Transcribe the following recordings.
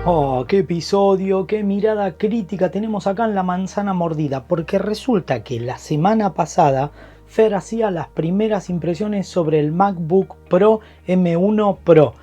Oh, qué episodio, qué mirada crítica tenemos acá en La Manzana Mordida, porque resulta que la semana pasada Fer hacía las primeras impresiones sobre el MacBook Pro M1 Pro.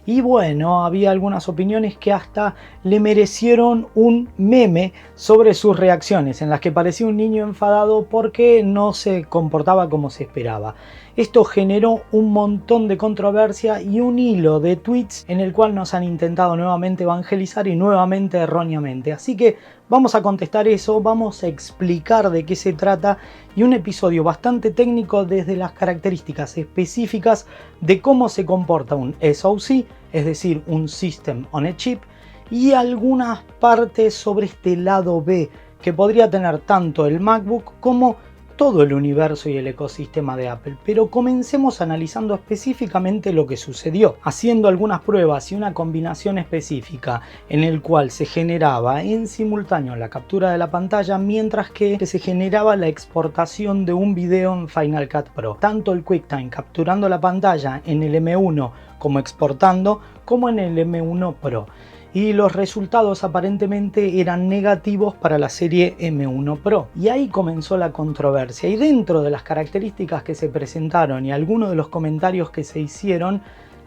Y bueno, había algunas opiniones que hasta le merecieron un meme sobre sus reacciones, en las que parecía un niño enfadado porque no se comportaba como se esperaba. Esto generó un montón de controversia y un hilo de tweets en el cual nos han intentado nuevamente evangelizar y nuevamente erróneamente. Así que vamos a contestar eso, vamos a explicar de qué se trata y un episodio bastante técnico desde las características específicas de cómo se comporta un SoC, es decir, un System on a Chip, y algunas partes sobre este lado B que podría tener tanto el MacBook como todo el universo y el ecosistema de Apple. Pero comencemos analizando específicamente lo que sucedió, haciendo algunas pruebas y una combinación específica en el cual se generaba en simultáneo la captura de la pantalla mientras que se generaba la exportación de un video en Final Cut Pro. Tanto el QuickTime capturando la pantalla en el M1 como exportando, como en el M1 Pro. Y los resultados aparentemente eran negativos para la serie M1 Pro. Y ahí comenzó la controversia. Y dentro de las características que se presentaron y algunos de los comentarios que se hicieron,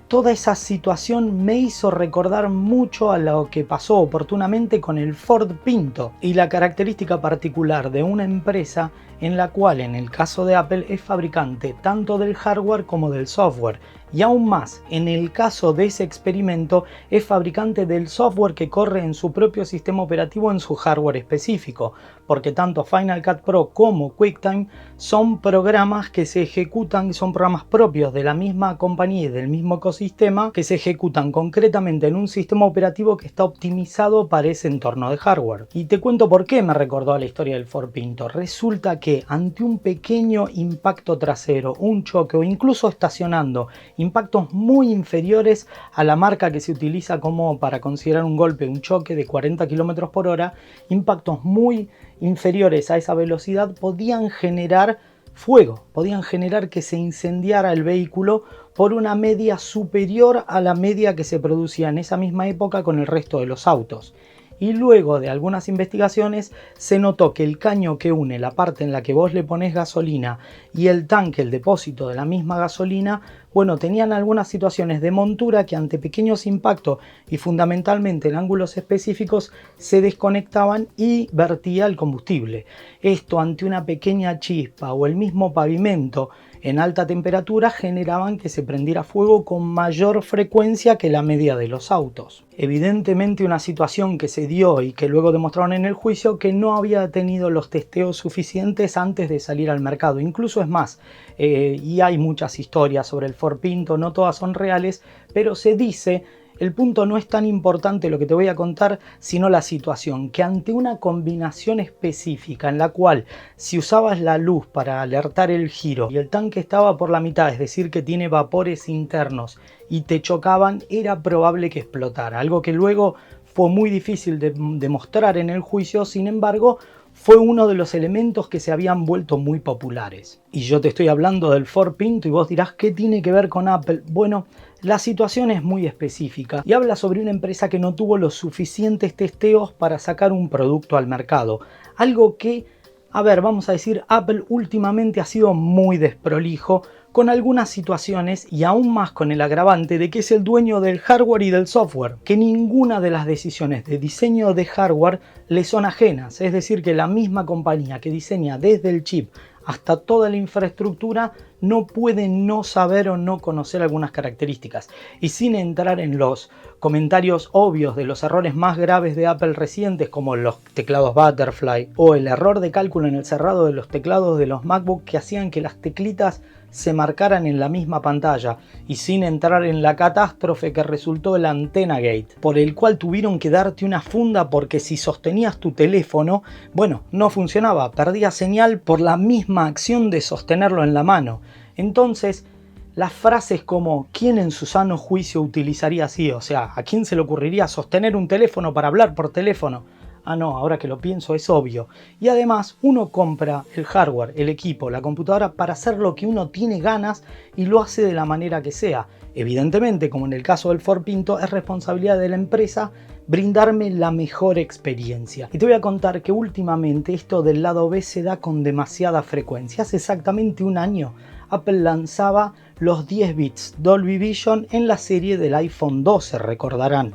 toda esa situación me hizo recordar mucho a lo que pasó oportunamente con el Ford Pinto y la característica particular de una empresa en la cual en el caso de Apple es fabricante tanto del hardware como del software. Y aún más, en el caso de ese experimento, es fabricante del software que corre en su propio sistema operativo en su hardware específico, porque tanto Final Cut Pro como QuickTime son programas que se ejecutan, son programas propios de la misma compañía y del mismo ecosistema, que se ejecutan concretamente en un sistema operativo que está optimizado para ese entorno de hardware. Y te cuento por qué me recordó a la historia del Ford Pinto. Resulta que ante un pequeño impacto trasero, un choque o incluso estacionando, impactos muy inferiores a la marca que se utiliza como para considerar un golpe, un choque de 40 km por hora, impactos muy inferiores a esa velocidad podían generar fuego, podían generar que se incendiara el vehículo por una media superior a la media que se producía en esa misma época con el resto de los autos. Y luego de algunas investigaciones se notó que el caño que une la parte en la que vos le pones gasolina y el tanque, el depósito de la misma gasolina, bueno, tenían algunas situaciones de montura que ante pequeños impactos y fundamentalmente en ángulos específicos se desconectaban y vertía el combustible. Esto ante una pequeña chispa o el mismo pavimento en alta temperatura generaban que se prendiera fuego con mayor frecuencia que la media de los autos. Evidentemente una situación que se dio y que luego demostraron en el juicio que no había tenido los testeos suficientes antes de salir al mercado. Incluso es más, y hay muchas historias sobre el Ford Pinto, no todas son reales, pero se dice. El punto no es tan importante lo que te voy a contar, sino la situación, que ante una combinación específica en la cual si usabas la luz para alertar el giro y el tanque estaba por la mitad, es decir que tiene vapores internos y te chocaban, era probable que explotara, algo que luego fue muy difícil de demostrar en el juicio. Sin embargo, fue uno de los elementos que se habían vuelto muy populares. Y yo te estoy hablando del Ford Pinto y vos dirás, ¿qué tiene que ver con Apple? Bueno, la situación es muy específica y habla sobre una empresa que no tuvo los suficientes testeos para sacar un producto al mercado. Algo que, vamos a decir, Apple últimamente ha sido muy desprolijo con algunas situaciones y aún más con el agravante de que es el dueño del hardware y del software, que ninguna de las decisiones de diseño de hardware le son ajenas, es decir que la misma compañía que diseña desde el chip hasta toda la infraestructura no puede no saber o no conocer algunas características. Y sin entrar en los comentarios obvios de los errores más graves de Apple recientes como los teclados Butterfly o el error de cálculo en el cerrado de los teclados de los MacBook que hacían que las teclitas se marcaran en la misma pantalla, y sin entrar en la catástrofe que resultó el Antenna Gate, por el cual tuvieron que darte una funda porque si sostenías tu teléfono, bueno, no funcionaba, perdía señal por la misma acción de sostenerlo en la mano. Entonces, las frases como ¿quién en su sano juicio utilizaría así? O sea, ¿a quién se le ocurriría sostener un teléfono para hablar por teléfono? Ah no, ahora que lo pienso es obvio. Y además uno compra el hardware, el equipo, la computadora para hacer lo que uno tiene ganas y lo hace de la manera que sea. Evidentemente, como en el caso del Ford Pinto, es responsabilidad de la empresa brindarme la mejor experiencia. Y te voy a contar que últimamente esto del lado B se da con demasiada frecuencia. Hace exactamente un año Apple lanzaba los 10 bits Dolby Vision en la serie del iPhone 12, recordarán.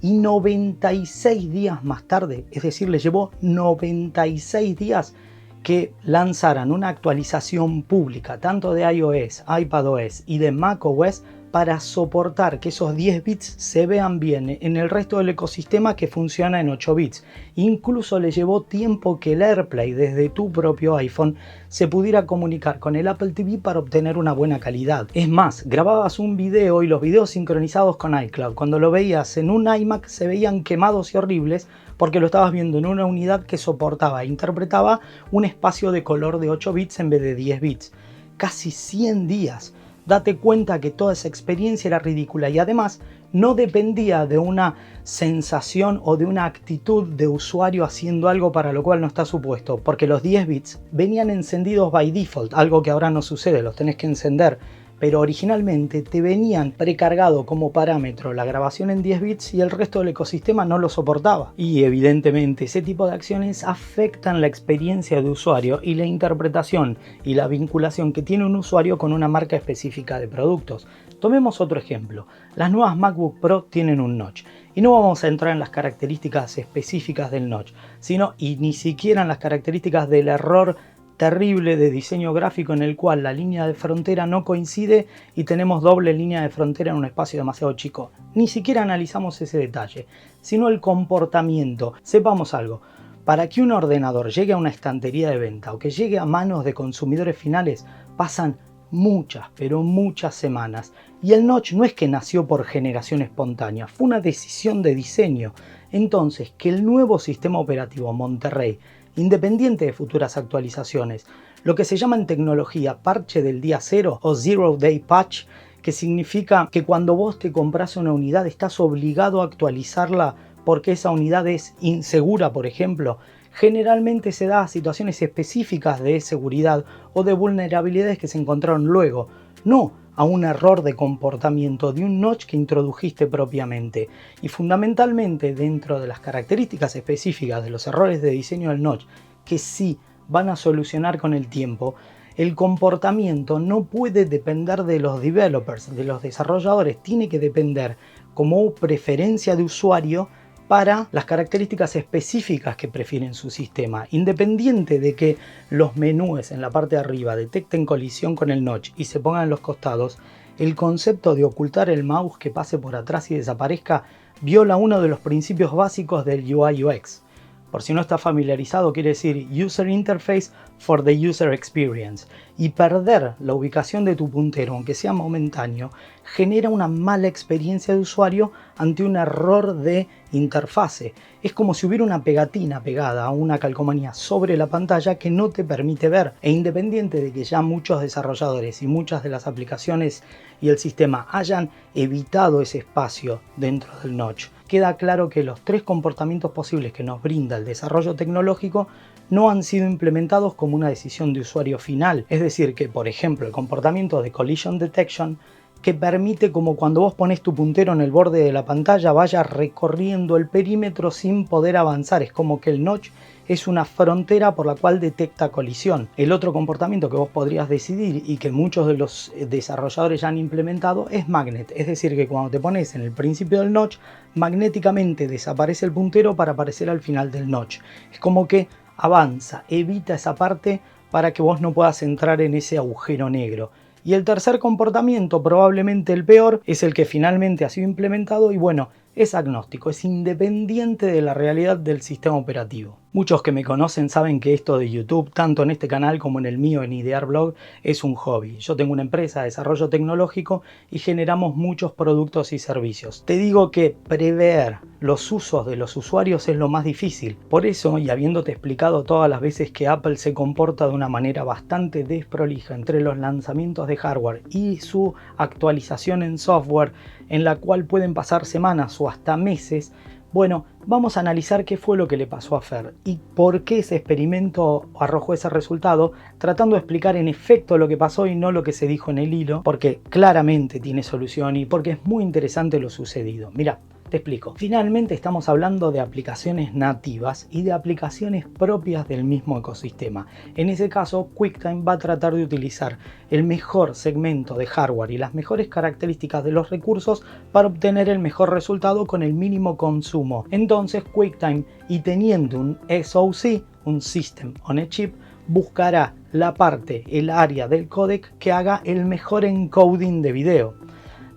Y 96 días más tarde, es decir, le llevó 96 días que lanzaran una actualización pública tanto de iOS, iPadOS y de macOS para soportar que esos 10 bits se vean bien en el resto del ecosistema que funciona en 8 bits. Incluso le llevó tiempo que el AirPlay desde tu propio iPhone se pudiera comunicar con el Apple TV para obtener una buena calidad. Es más, grababas un video y los videos sincronizados con iCloud, cuando lo veías en un iMac se veían quemados y horribles porque lo estabas viendo en una unidad que soportaba e interpretaba un espacio de color de 8 bits en vez de 10 bits. Casi 100 días. Date cuenta que toda esa experiencia era ridícula y además no dependía de una sensación o de una actitud de usuario haciendo algo para lo cual no está supuesto, porque los 10 bits venían encendidos by default, algo que ahora no sucede, los tenés que encender. Pero originalmente te venían precargado como parámetro la grabación en 10 bits y el resto del ecosistema no lo soportaba. Y evidentemente ese tipo de acciones afectan la experiencia de usuario y la interpretación y la vinculación que tiene un usuario con una marca específica de productos. Tomemos otro ejemplo. Las nuevas MacBook Pro tienen un notch. Y no vamos a entrar en las características específicas del notch, sino y ni siquiera en las características del error terrible de diseño gráfico en el cual la línea de frontera no coincide y tenemos doble línea de frontera en un espacio demasiado chico. Ni siquiera analizamos ese detalle, sino el comportamiento. Sepamos algo, para que un ordenador llegue a una estantería de venta o que llegue a manos de consumidores finales pasan muchas, pero muchas semanas. Y el notch no es que nació por generación espontánea, fue una decisión de diseño. Entonces, que el nuevo sistema operativo Monterrey, independiente de futuras actualizaciones, lo que se llama en tecnología parche del día cero o Zero Day Patch, que significa que cuando vos te compras una unidad estás obligado a actualizarla porque esa unidad es insegura, por ejemplo, generalmente se da a situaciones específicas de seguridad o de vulnerabilidades que se encontraron luego, no a un error de comportamiento de un notch que introdujiste propiamente. Y fundamentalmente dentro de las características específicas de los errores de diseño del notch que sí van a solucionar con el tiempo, el comportamiento no puede depender de los developers, de los desarrolladores, tiene que depender como preferencia de usuario para las características específicas que prefieren su sistema, independiente de que los menús en la parte de arriba detecten colisión con el notch y se pongan en los costados. El concepto de ocultar el mouse que pase por atrás y desaparezca viola uno de los principios básicos del UI UX. Por si no está familiarizado, quiere decir User Interface for the User Experience. Y perder la ubicación de tu puntero, aunque sea momentáneo, genera una mala experiencia de usuario ante un error de interfase. Es como si hubiera una pegatina pegada a una calcomanía sobre la pantalla que no te permite ver. E independiente de que ya muchos desarrolladores y muchas de las aplicaciones y el sistema hayan evitado ese espacio dentro del notch, queda claro que los tres comportamientos posibles que nos brinda el desarrollo tecnológico no han sido implementados como una decisión de usuario final. Es decir, que por ejemplo el comportamiento de Collision Detection, que permite como cuando vos pones tu puntero en el borde de la pantalla vaya recorriendo el perímetro sin poder avanzar. Es como que el notch es una frontera por la cual detecta colisión. El otro comportamiento que vos podrías decidir y que muchos de los desarrolladores ya han implementado es magnet. Es decir, que cuando te pones en el principio del notch, magnéticamente desaparece el puntero para aparecer al final del notch. Es como que avanza, evita esa parte para que vos no puedas entrar en ese agujero negro. Y el tercer comportamiento, probablemente el peor, es el que finalmente ha sido implementado y bueno, es agnóstico, es independiente de la realidad del sistema operativo. Muchos que me conocen saben que esto de YouTube, tanto en este canal como en el mío en Idear Blog, es un hobby. Yo tengo una empresa de desarrollo tecnológico y generamos muchos productos y servicios. Te digo que prever los usos de los usuarios es lo más difícil. Por eso, y habiéndote explicado todas las veces que Apple se comporta de una manera bastante desprolija entre los lanzamientos de hardware y su actualización en software, en la cual pueden pasar semanas o hasta meses, bueno, Vamos a analizar qué fue lo que le pasó a Fer y por qué ese experimento arrojó ese resultado, tratando de explicar en efecto lo que pasó y no lo que se dijo en el hilo, porque claramente tiene solución y porque es muy interesante lo sucedido. Mira, te explico. Finalmente estamos hablando de aplicaciones nativas y de aplicaciones propias del mismo ecosistema. En ese caso, QuickTime va a tratar de utilizar el mejor segmento de hardware y las mejores características de los recursos para obtener el mejor resultado con el mínimo consumo. Entonces, QuickTime, y teniendo un SoC, un System on a Chip, buscará la parte, el área del códec que haga el mejor encoding de video.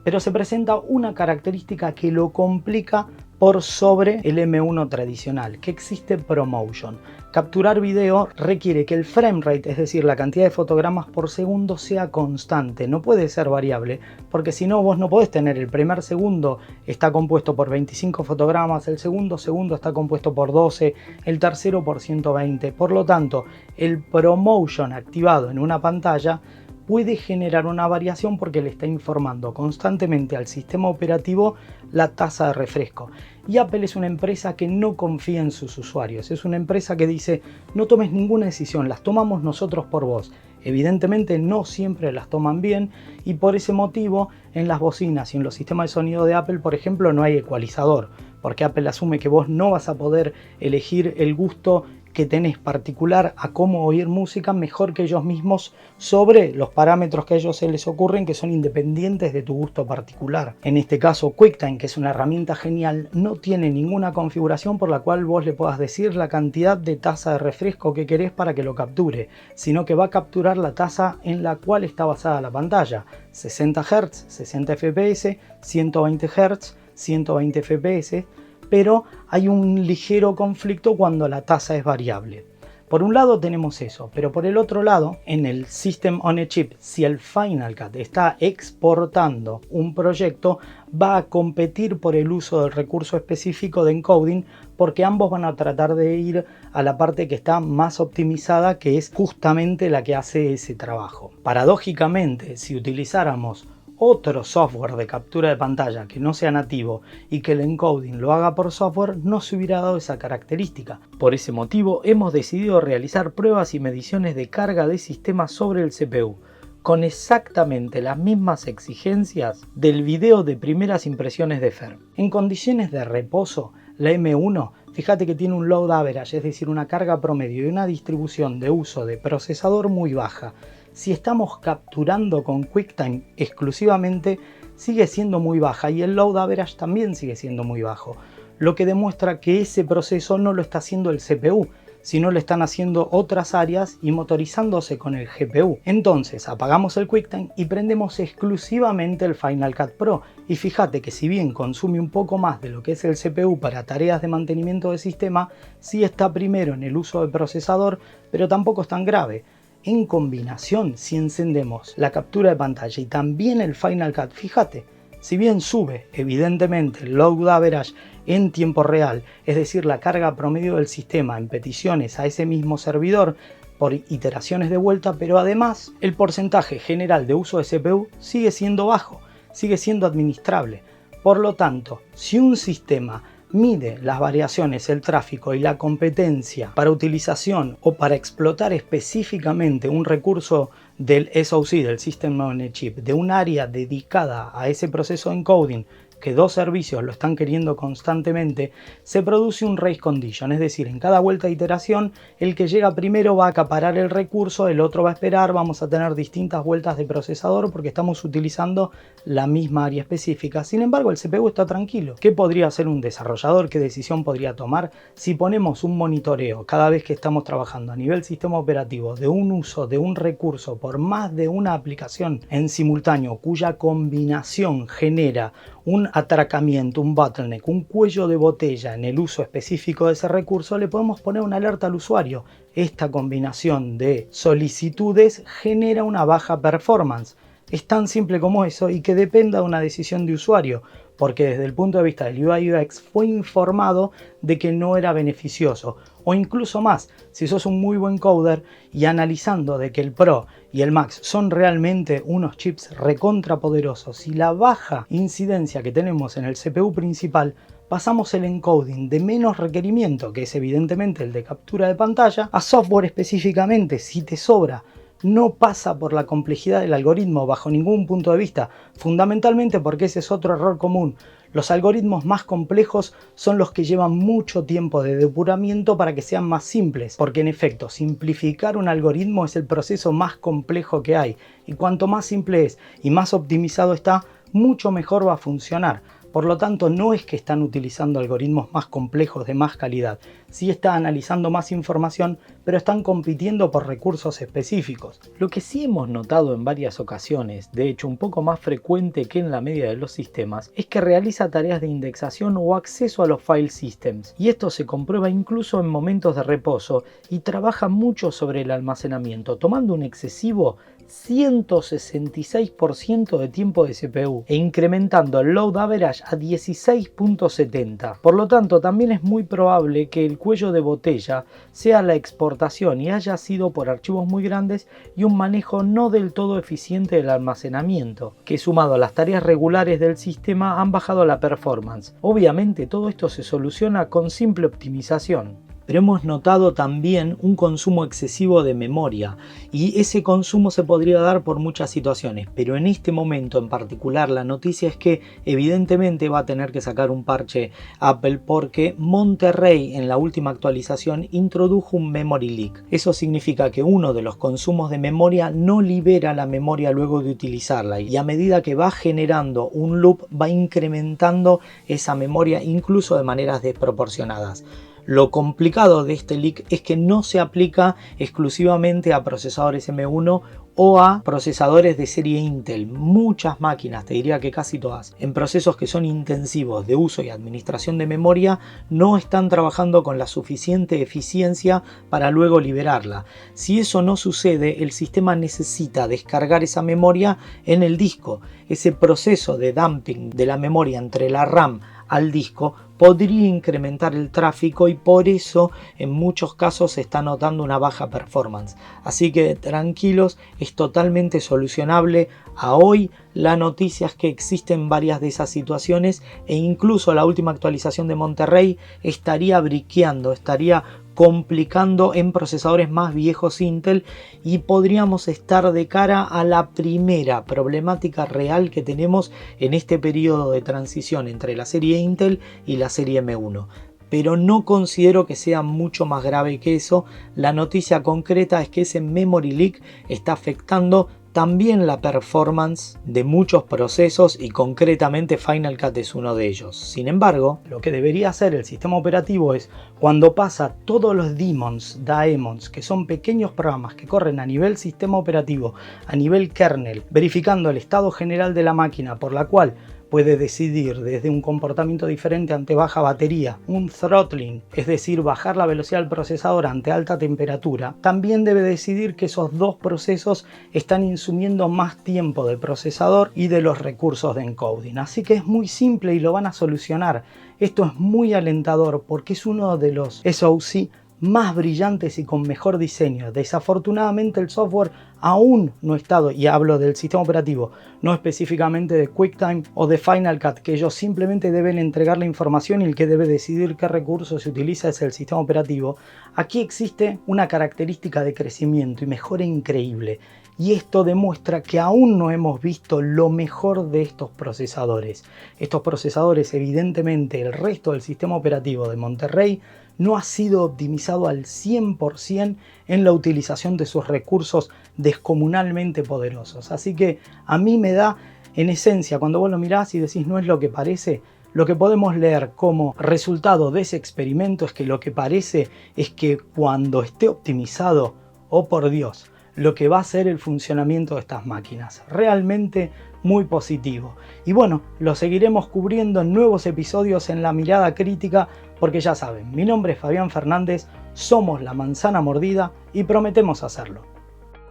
Pero se presenta una característica que lo complica por sobre el M1 tradicional, que existe ProMotion. Capturar video requiere que el frame rate, es decir, la cantidad de fotogramas por segundo, sea constante, no puede ser variable, porque si no vos no podés tener el primer segundo está compuesto por 25 fotogramas, el segundo está compuesto por 12, el tercero por 120. Por lo tanto, el ProMotion activado en una pantalla puede generar una variación porque le está informando constantemente al sistema operativo la tasa de refresco. Y Apple es una empresa que no confía en sus usuarios, es una empresa que dice no tomes ninguna decisión, las tomamos nosotros por vos. Evidentemente no siempre las toman bien y por ese motivo en las bocinas y en los sistemas de sonido de Apple, por ejemplo, no hay ecualizador, porque Apple asume que vos no vas a poder elegir el gusto que tenés particular a cómo oír música mejor que ellos mismos sobre los parámetros que a ellos se les ocurren, que son independientes de tu gusto particular. En este caso, QuickTime, que es una herramienta genial, no tiene ninguna configuración por la cual vos le puedas decir la cantidad de tasa de refresco que querés para que lo capture, sino que va a capturar la tasa en la cual está basada la pantalla: 60 Hz, 60 FPS, 120 Hz, 120 FPS, pero hay un ligero conflicto cuando la tasa es variable. Por un lado tenemos eso, pero por el otro lado, en el System on a Chip, si el Final Cut está exportando un proyecto, va a competir por el uso del recurso específico de encoding, porque ambos van a tratar de ir a la parte que está más optimizada, que es justamente la que hace ese trabajo. Paradójicamente, si utilizáramos otro software de captura de pantalla que no sea nativo y que el encoding lo haga por software, no se hubiera dado esa característica. Por ese motivo hemos decidido realizar pruebas y mediciones de carga de sistema sobre el CPU, con exactamente las mismas exigencias del video de primeras impresiones de Fer. En condiciones de reposo, la M1, fíjate que tiene un load average, es decir, una carga promedio y una distribución de uso de procesador muy baja. Si estamos capturando con QuickTime exclusivamente, sigue siendo muy baja y el load average también sigue siendo muy bajo, lo que demuestra que ese proceso no lo está haciendo el CPU, sino lo están haciendo otras áreas y motorizándose con el GPU. Entonces apagamos el QuickTime y prendemos exclusivamente el Final Cut Pro, y fíjate que si bien consume un poco más de lo que es el CPU para tareas de mantenimiento de sistema, sí está primero en el uso de procesador, pero tampoco es tan grave. En combinación, si encendemos la captura de pantalla y también el Final Cut, fíjate, si bien sube evidentemente el load average en tiempo real, es decir, la carga promedio del sistema en peticiones a ese mismo servidor por iteraciones de vuelta, pero además el porcentaje general de uso de CPU sigue siendo bajo, sigue siendo administrable. Por lo tanto, si un sistema mide las variaciones, el tráfico y la competencia para utilización o para explotar específicamente un recurso del SoC, del System on a Chip, de un área dedicada a ese proceso de encoding, que dos servicios lo están queriendo constantemente, se produce un race condition, es decir, en cada vuelta de iteración el que llega primero va a acaparar el recurso, el otro va a esperar, vamos a tener distintas vueltas de procesador porque estamos utilizando la misma área específica. Sin embargo, el CPU está tranquilo. ¿Qué podría hacer un desarrollador? ¿Qué decisión podría tomar? Si ponemos un monitoreo cada vez que estamos trabajando a nivel sistema operativo de un uso de un recurso por más de una aplicación en simultáneo, cuya combinación genera un atracamiento, un bottleneck, un cuello de botella en el uso específico de ese recurso, le podemos poner una alerta al usuario. Esta combinación de solicitudes genera una baja performance. es tan simple como eso y que dependa de una decisión de usuario, porque desde el punto de vista del UI UX fue informado de que no era beneficioso. O incluso más, si sos un muy buen coder y analizando de que el Pro y el Max son realmente unos chips recontrapoderosos y la baja incidencia que tenemos en el CPU principal, pasamos el encoding de menos requerimiento, que es evidentemente el de captura de pantalla, a software específicamente, si te sobra. No pasa por la complejidad del algoritmo bajo ningún punto de vista, fundamentalmente porque ese es otro error común. Los algoritmos más complejos son los que llevan mucho tiempo de depuramiento para que sean más simples, porque en efecto, simplificar un algoritmo es el proceso más complejo que hay, y cuanto más simple es y más optimizado está, mucho mejor va a funcionar. Por lo tanto, no es que están utilizando algoritmos más complejos de más calidad, sí están analizando más información, pero están compitiendo por recursos específicos. Lo que sí hemos notado en varias ocasiones, de hecho un poco más frecuente que en la media de los sistemas, es que realiza tareas de indexación o acceso a los file systems, y esto se comprueba incluso en momentos de reposo y trabaja mucho sobre el almacenamiento, tomando un excesivo 166% de tiempo de CPU e incrementando el load average a 16.70. Por lo tanto, también es muy probable que el cuello de botella sea la exportación y haya sido por archivos muy grandes y un manejo no del todo eficiente del almacenamiento, que sumado a las tareas regulares del sistema han bajado la performance. Obviamente todo esto se soluciona con simple optimización. Pero hemos notado también un consumo excesivo de memoria y ese consumo se podría dar por muchas situaciones, pero en este momento en particular la noticia es que evidentemente va a tener que sacar un parche Apple porque Monterrey en la última actualización introdujo un memory leak. Eso significa que uno de los consumos de memoria no libera la memoria luego de utilizarla y a medida que va generando un loop va incrementando esa memoria incluso de maneras desproporcionadas. Lo complicado de este leak es que no se aplica exclusivamente a procesadores M1 o a procesadores de serie Intel. Muchas máquinas, te diría que casi todas, en procesos que son intensivos de uso y administración de memoria, no están trabajando con la suficiente eficiencia para luego liberarla. Si eso no sucede, el sistema necesita descargar esa memoria en el disco. Ese proceso de dumping de la memoria entre la RAM al disco podría incrementar el tráfico y por eso en muchos casos se está notando una baja performance. Así que tranquilos, es totalmente solucionable. A hoy la noticia es que existen varias de esas situaciones e incluso la última actualización de Monterrey estaría briqueando, estaría complicando en procesadores más viejos Intel y podríamos estar de cara a la primera problemática real que tenemos en este periodo de transición entre la serie Intel y la serie M1. Pero no considero que sea mucho más grave que eso. La noticia concreta es que ese memory leak está afectando también la performance de muchos procesos y concretamente Final Cut es uno de ellos. Sin embargo, lo que debería hacer el sistema operativo es, cuando pasa todos los daemons, que son pequeños programas que corren a nivel sistema operativo, a nivel kernel, verificando el estado general de la máquina, por la cual puede decidir desde un comportamiento diferente ante baja batería, un throttling, es decir, bajar la velocidad del procesador ante alta temperatura, también debe decidir que esos dos procesos están insumiendo más tiempo del procesador y de los recursos de encoding. Así que es muy simple y lo van a solucionar. Esto es muy alentador porque es uno de los SoC más brillantes y con mejor diseño. Desafortunadamente el software aún no ha estado, y hablo del sistema operativo, no específicamente de QuickTime o de Final Cut, que ellos simplemente deben entregar la información y el que debe decidir qué recursos se utiliza es el sistema operativo. Aquí existe una característica de crecimiento y mejora increíble. Y esto demuestra que aún no hemos visto lo mejor de estos procesadores. Estos procesadores, evidentemente, el resto del sistema operativo de Monterrey no ha sido optimizado al 100% en la utilización de sus recursos descomunalmente poderosos. Así que a mí me da, en esencia, cuando vos lo mirás y decís no es lo que parece, lo que podemos leer como resultado de ese experimento es que lo que parece es que cuando esté optimizado, oh por Dios, lo que va a ser el funcionamiento de estas máquinas. Realmente muy positivo. Y bueno, lo seguiremos cubriendo en nuevos episodios en La Mirada Crítica, porque ya saben, mi nombre es Fabián Fernández, somos La Manzana Mordida y prometemos hacerlo.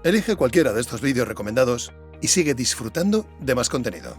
Elige cualquiera de estos vídeos recomendados y sigue disfrutando de más contenido.